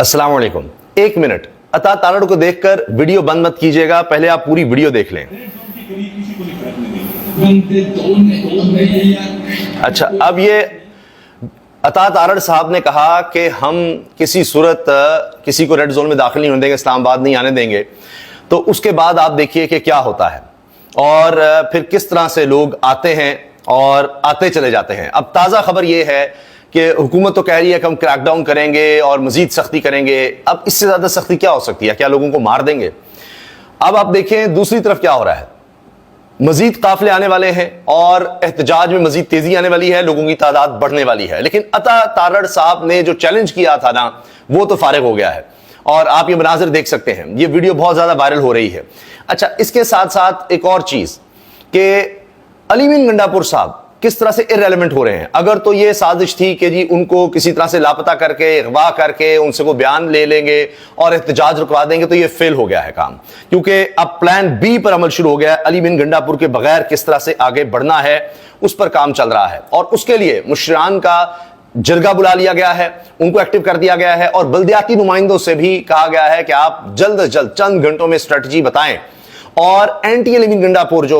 अस्सलाम वालेकुम। एक मिनट, अता तारड़ को देखकर वीडियो बंद मत कीजिएगा, पहले आप पूरी वीडियो देख लें। अच्छा, अब ये अता तारड़ साहब ने कहा कि हम किसी सूरत किसी को रेड जोन में दाखिल नहीं होने देंगे, इस्लामाबाद नहीं आने देंगे। तो उसके बाद आप देखिए कि क्या होता है और फिर किस तरह से लोग आते हैं और आते चले जाते हैं। अब ताज़ा खबर ये है कि हुकूमत तो कह रही है कि हम क्रैकडाउन करेंगे और मजीद सख्ती करेंगे। अब इससे ज़्यादा सख्ती क्या हो सकती है? क्या लोगों को मार देंगे? अब आप देखें दूसरी तरफ क्या हो रहा है, मजीद काफिले आने वाले हैं और एहतजाज में मजीद तेजी आने वाली है, लोगों की तादाद बढ़ने वाली है। लेकिन अता तारड़ साहब ने जो चैलेंज किया था ना, वो तो फारिग हो गया है और आप ये मनाजिर देख सकते हैं। ये वीडियो बहुत ज्यादा वायरल हो रही है। अच्छा, इसके साथ साथ एक और चीज कि अली मीन गंडापुर साहब किस तरह से इररेलेवेंट हो रहे हैं। अगर तो ये साजिश थी कि जी उनको किसी तरह से लापता करके अगवा करके उनसे वो बयान ले लेंगे और एहतजाज रुकवा देंगे, तो ये फेल हो गया है काम, क्योंकि अब प्लान बी पर अमल शुरू हो गया है। अली मीन गंडापुर के बगैर किस तरह से आगे बढ़ना है उस पर काम चल रहा है और उसके लिए मुशरान का जरगा बुला लिया गया है, उनको एक्टिव कर दिया गया है और बल्दियाती नुमाइंदों से भी कहा गया है कि आप जल्द अज जल्द चंद घंटों में स्ट्रेटजी बताएं। और एंटी अली मीन गंडापुर जो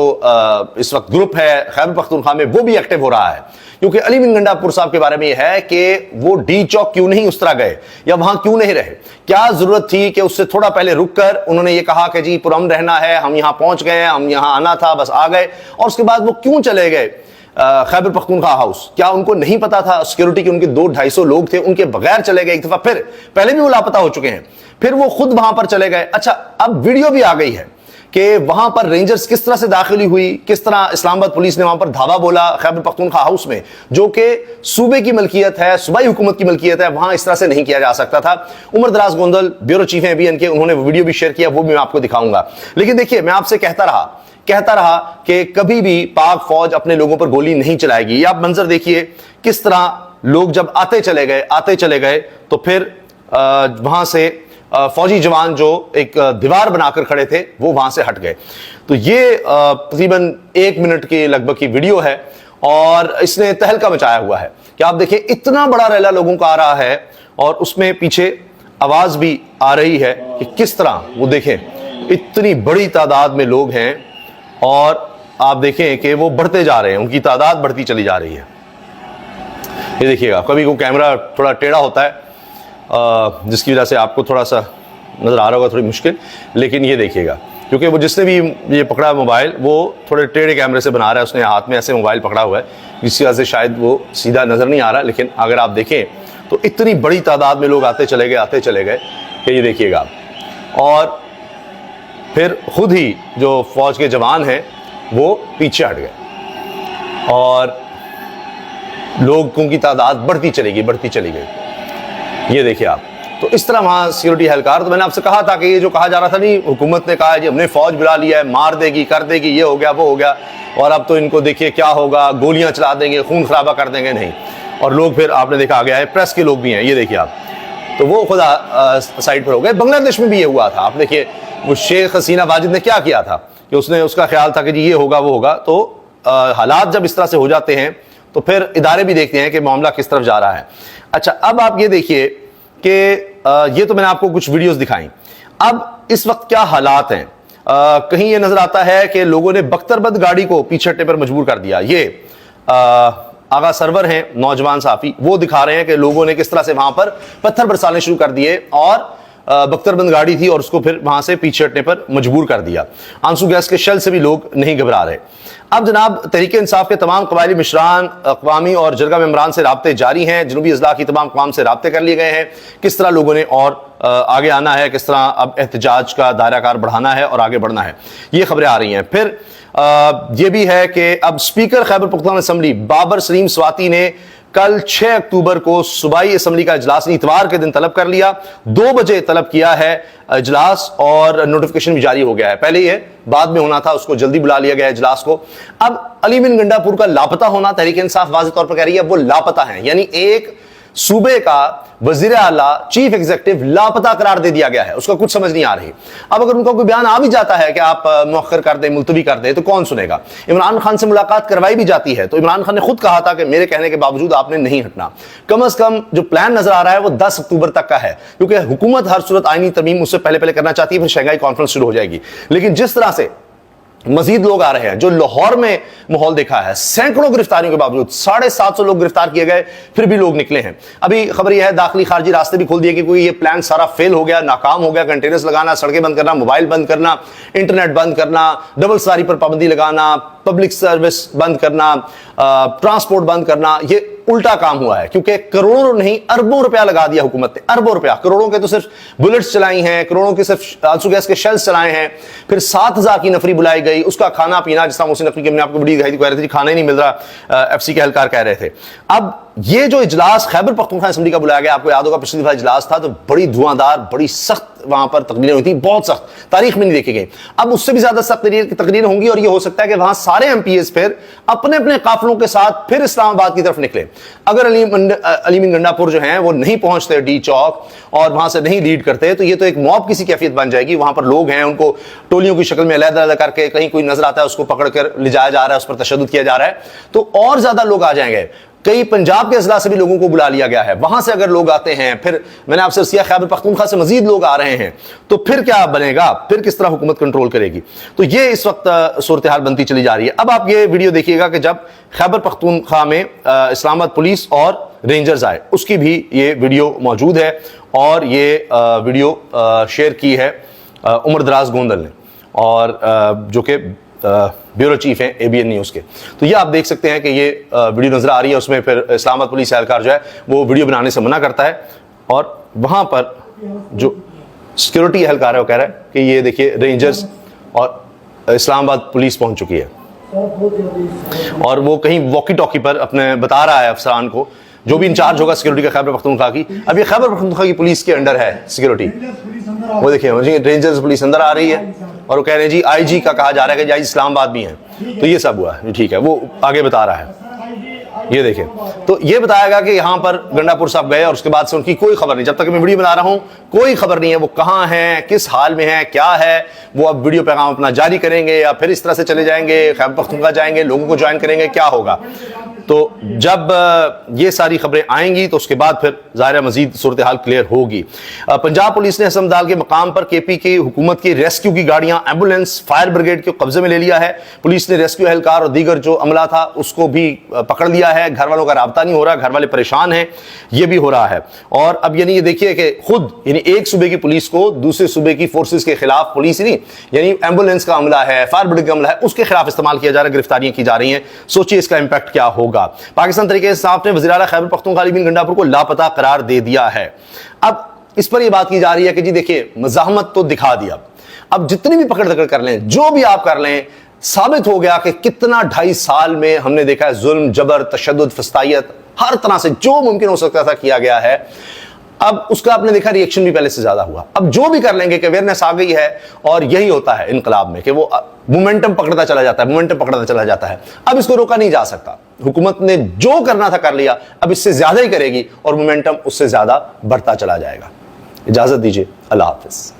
इस वक्त ग्रुप है खैबर पख्तूनख्वा में, वो भी एक्टिव हो रहा है, क्योंकि अली मीन गंडापुर साहब के बारे में यह है कि वो डी चौक क्यों नहीं उस तरह गए या वहां क्यों नहीं रहे। क्या जरूरत थी कि उससे थोड़ा पहले रुक कर उन्होंने ये कहा कि जी पुरअमन रहना है, हम यहां पहुंच गए, हम यहां आना था, बस आ गए। और उसके बाद वो क्यों चले गए खैबर पख्तूनख्वा हाउस? क्या उनको नहीं पता था सिक्योरिटी के उनके 200-250 लोग थे, उनके बगैर चले गए एक दफा, फिर पहले भी वो लापता हो चुके हैं, फिर वो खुद वहां पर चले गए। अच्छा, अब वीडियो भी आ गई है कि वहां पर रेंजर्स किस तरह से दाखिली हुई, किस तरह इस्लामाबाद पुलिस ने वहां पर धावा बोला खैबर पख्तूनख्वा हाउस में, जो कि सूबे की मलकियत है, सूबाई हुकूमत की मलकियत है, वहां इस तरह से नहीं किया जा सकता था। उमर दराज गोंदल ब्यूरो चीफ हैं BN के, उन्होंने वीडियो भी शेयर किया, वो भी मैं आपको दिखाऊंगा। लेकिन देखिए, मैं आपसे कहता रहा कि कभी भी पाक फौज अपने लोगों पर गोली नहीं चलाएगी। ये आप मंजर देखिए किस तरह लोग जब आते चले गए तो फिर वहां से फौजी जवान जो एक दीवार बनाकर खड़े थे वो वहां से हट गए। तो ये तकरीबन 1 मिनट की लगभग की वीडियो है और इसने तहलका मचाया हुआ है कि आप देखिए इतना बड़ा रैला लोगों का आ रहा है और उसमें पीछे आवाज भी आ रही है कि किस तरह वो देखें इतनी बड़ी तादाद में लोग हैं और आप देखें कि वो बढ़ते जा रहे हैं, उनकी तादाद बढ़ती चली जा रही है। ये देखिएगा, कभी को कैमरा थोड़ा टेढ़ा होता है जिसकी वजह से आपको थोड़ा सा नजर आ रहा होगा, थोड़ी मुश्किल, लेकिन ये देखिएगा, क्योंकि वो जिसने भी ये पकड़ा मोबाइल वो थोड़े टेढ़े कैमरे से बना रहा है, उसने हाथ में ऐसे मोबाइल पकड़ा हुआ है, जिसकी वजह से शायद वो सीधा नजर नहीं आ रहा। लेकिन अगर आप देखें तो इतनी बड़ी तादाद में लोग आते चले गए कि ये देखिएगा। और फिर खुद ही जो फौज के जवान हैं वो पीछे हट गए और लोगों की तादाद बढ़ती चली गई। ये देखिए आप, तो इस तरह वहां सिक्योरिटी एहलकार, तो मैंने आपसे कहा था कि ये जो कहा जा रहा था नहीं, हुकूमत ने कहा जी हमने फौज बुला लिया है, मार देगी, कर देगी, ये हो गया वो हो गया, और अब तो इनको देखिए क्या होगा, गोलियां चला देंगे, खून खराबा कर देंगे, नहीं। और लोग फिर आपने देखा आ गया है, प्रेस के लोग भी हैं, ये देखिए आप, तो वो खुद साइड पर हो गए। बांग्लादेश में भी ये हुआ था, आप देखिए वो शेख हसीना वाजिद ने क्या किया था कि उसने उसका ख्याल था कि जी ये होगा वो होगा। तो हालात जब इस तरह से हो जाते हैं तो फिर इदारे भी देखते हैं कि मामला किस तरफ जा रहा है। अच्छा, अब आप ये देखिए कि ये तो मैंने आपको कुछ वीडियोस दिखाई। अब इस वक्त क्या हालात हैं, कहीं ये नजर आता है कि लोगों ने बख्तरबंद गाड़ी को पीछे हटने पर मजबूर कर दिया। ये आगा सरवर हैं नौजवान साफी, वो दिखा रहे हैं कि लोगों ने किस तरह से वहां पर पत्थर बरसाने शुरू कर दिए और बख्तरबंद गाड़ी थी और उसको फिर वहां से पीछे हटने पर मजबूर कर दिया। आंसू गैस के शेल से भी लोग नहीं घबरा रहे। अब जनाब तहरीक इंसाफ के तमाम कबायली मिशरान, अक़वामी और जरगा मेंबरान से राब्ते जारी हैं, जनूबी अजला की तमाम अक़वाम से राब्ते कर लिए गए हैं, किस तरह लोगों ने और आगे आना है, किस तरह अब एहतजाज का दायरा कार बढ़ाना है और आगे बढ़ना है, ये खबरें आ रही हैं। फिर यह भी है कि अब स्पीकर खैबर पख्तूनख्वा असेंबली बाबर सलीम स्वाति ने कल 6 अक्टूबर को सूबाई असम्बली का इजलास इतवार के दिन तलब कर लिया। 2 बजे तलब किया है इजलास और नोटिफिकेशन भी जारी हो गया है। पहले ये बाद में होना था, उसको जल्दी बुला लिया गया इजलास को। अब अली मीन गंडापुर का लापता होना तहरीक इंसाफ वाज़ेह तौर पर कह रही है वो लापता है, यानी एक صوبے کا وزیر اعلیٰ چیف ایگزیکٹو لاپتہ قرار دے دیا گیا ہے، اس کا کچھ سمجھ نہیں آ رہی۔ اب اگر ان کا کوئی بیان آ بھی جاتا ہے کہ آپ مؤخر کر دیں، ملتوی کر دیں، تو کون سنے گا؟ عمران خان سے ملاقات کروائی بھی جاتی ہے تو عمران خان نے خود کہا تھا کہ میرے کہنے کے باوجود آپ نے نہیں ہٹنا۔ کم از کم جو پلان نظر آ رہا ہے وہ 10 اکتوبر تک کا ہے، کیونکہ حکومت ہر صورت آئینی ترمیم اس سے پہلے کرنا چاہتی ہے، پھر شنگھائی کانفرنس شروع ہو جائے گی۔ لیکن جس طرح سے مزید لوگ آ رہے ہیں، جو لاہور میں ماحول دیکھا ہے، سینکڑوں گرفتاریوں کے باوجود 750 لوگ گرفتار کیے گئے، پھر بھی لوگ نکلے ہیں۔ ابھی خبر یہ ہے داخلی خارجی راستے بھی کھول دیے کہ کوئی یہ پلان سارا فیل ہو گیا، ناکام ہو گیا، کنٹینرز لگانا، سڑکیں بند کرنا، موبائل بند کرنا، انٹرنیٹ بند کرنا، ڈبل سواری پر پابندی لگانا، پبلک سروس بند کرنا، ٹرانسپورٹ بند کرنا، یہ الٹا کام ہوا ہے، کیونکہ کروڑوں نہیں اربوں روپیہ لگا دیا حکومت نے، اربوں روپیہ، کروڑوں کے تو صرف بلٹس چلائی ہیں، کروڑوں کے صرف آنسو گیس کے شیلز چلائے ہیں، پھر 7000 کی نفری بلائی گئی، اس کا کھانا پینا، جس طرح محسن نقوی کی ہم نے آپ کو بڑی دکھائی تھی، کہہ رہے تھے کھانا ہی نہیں مل رہا، ایف سی کے اہلکار کہہ رہے تھے۔ اب یہ جو اجلاس خیبر پختونخوا اسمبلی کا بلایا گیا، آپ کو یاد ہوگا پچھلی دفعہ اجلاس تھا تو بڑی دھواں دار، بڑی سخت وہاں پر تقریریں ہوئی تھی، بہت سخت، تاریخ میں نہیں دیکھی گئی۔ اب اس سے بھی زیادہ سخت تقریریں ہوں گی، اور یہ ہو سکتا ہے کہ وہاں سارے ایم پی ایز پھر اپنے اپنے قافلوں کے ساتھ پھر اسلام آباد کی طرف نکلے۔ اگر علیم گنڈا پور جو ہیں وہ نہیں پہنچتے ڈی چوک اور وہاں سے نہیں لیڈ کرتے، تو یہ تو ایک موب کسی کیفیت بن جائے گی۔ وہاں پر لوگ ہیں، ان کو ٹولیوں کی شکل میں علیحدہ کر کے، کہیں کوئی نظر آتا ہے اس کو پکڑ کر لے جایا جا رہا ہے، اس پر تشدد کیا جا رہا ہے، تو اور زیادہ لوگ آ جائیں گے۔ کئی پنجاب کے اضلاع سے بھی لوگوں کو بلا لیا گیا ہے، وہاں سے اگر لوگ آتے ہیں، پھر میں نے آپ سے کیا خیبر پختونخوا سے مزید لوگ آ رہے ہیں، تو پھر کیا بنے گا؟ پھر کس طرح حکومت کنٹرول کرے گی؟ تو یہ اس وقت صورتحال بنتی چلی جا رہی ہے۔ اب آپ یہ ویڈیو دیکھیے گا کہ جب خیبر پختونخوا میں اسلام آباد پولیس اور رینجرز آئے، اس کی بھی یہ ویڈیو موجود ہے، اور یہ ویڈیو شیئر کی ہے عمر دراز گوندل نے، اور جو کہ بیورو چیف ہیں اے بی این نیوز کے۔ تو یہ آپ دیکھ سکتے ہیں کہ یہ ویڈیو نظر آ رہی ہے، اس میں پھر اسلام آباد پولیس اہلکار جو ہے وہ ویڈیو بنانے سے منع کرتا ہے، اور وہاں پر جو سیکیورٹی اہلکار ہے وہ کہہ رہا ہے کہ یہ دیکھیے رینجرز اور اسلام آباد پولیس پہنچ چکی ہے، اور وہ کہیں واکی ٹاکی پر اپنے بتا رہا ہے افسران کو، جو بھی انچارج ہوگا سیکیورٹی کا خیبر پختونخوا کی۔ اب یہ خیبر پختونخوا کی پولیس کے انڈر ہے سیکیورٹی، وہ دیکھیں رینجرز پولیس اندر آ رہی ہے، اور وہ کہہ رہے ہیں جی آئی جی کا کہا جا رہا ہے کہ جی اسلام آباد بھی ہیں، تو یہ سب ہوا ہے، ٹھیک ہے، وہ آگے بتا رہا ہے۔ یہ دیکھیں، تو یہ بتایا گا کہ یہاں پر گنڈا پور صاحب گئے، اور اس کے بعد سے ان کی کوئی خبر نہیں، جب تک میں ویڈیو بنا رہا ہوں کوئی خبر نہیں ہے وہ کہاں ہیں، کس حال میں ہیں، کیا ہے۔ وہ اب ویڈیو پیغام اپنا جاری کریں گے، یا پھر اس طرح سے چلے جائیں گے، خیبر پختونخوا جائیں گے، لوگوں کو جوائن کریں گے، کیا ہوگا؟ تو جب یہ ساری خبریں آئیں گی تو اس کے بعد پھر ظاہر مزید صورتحال کلیئر ہوگی۔ پنجاب پولیس نے حسن دال کے مقام پر کے پی کی حکومت کی ریسکیو کی گاڑیاں، ایمبولینس، فائر بریگیڈ کے قبضے میں لے لیا ہے۔ پولیس نے ریسکیو اہلکار اور دیگر جو عملہ تھا اس کو بھی پکڑ لیا ہے۔ گھر والوں کا رابطہ نہیں ہو رہا، گھر والے پریشان ہیں، یہ بھی ہو رہا ہے۔ اور اب یعنی یہ دیکھیے کہ خود یعنی ایک صوبے کی پولیس کو دوسرے صوبے کی فورسز کے خلاف، پولیس نہیں یعنی ایمبولینس کا عملہ ہے، فائر بریگیڈ کا عملہ ہے، اس کے خلاف استعمال کیا جا رہا ہے، گرفتاریاں کی جا رہی ہیں۔ سوچیے اس کا امپیکٹ کیا ہوگا۔ پاکستان تحریک انصاف نے وزیر اعلیٰ خیبر پختونخوا علیم گنڈا پور کو لاپتہ قرار دے دیا ہے۔ اب اس پر یہ بات کی جا رہی ہے کہ جی دیکھیے مزاحمت تو دکھا دیا، اب جتنی بھی پکڑ دکڑ کر لیں، جو بھی آپ کر لیں، ثابت ہو گیا کہ کتنا 2.5 سال میں ہم نے دیکھا ہے ظلم، جبر، تشدد، فسطائیت، ہر طرح سے جو ممکن ہو سکتا تھا کیا گیا ہے۔ اب اس کا آپ نے دیکھا ریئیکشن بھی پہلے سے زیادہ ہوا۔ اب جو بھی کر لیں گے کہ اویئرنیس آ گئی ہے، اور یہی ہوتا ہے انقلاب میں کہ وہ مومنٹم پکڑتا چلا جاتا ہے، اب اس کو روکا نہیں جا سکتا۔ حکومت نے جو کرنا تھا کر لیا، اب اس سے زیادہ ہی کرے گی، اور مومنٹم اس سے زیادہ بڑھتا چلا جائے گا۔ اجازت دیجیے، اللہ حافظ۔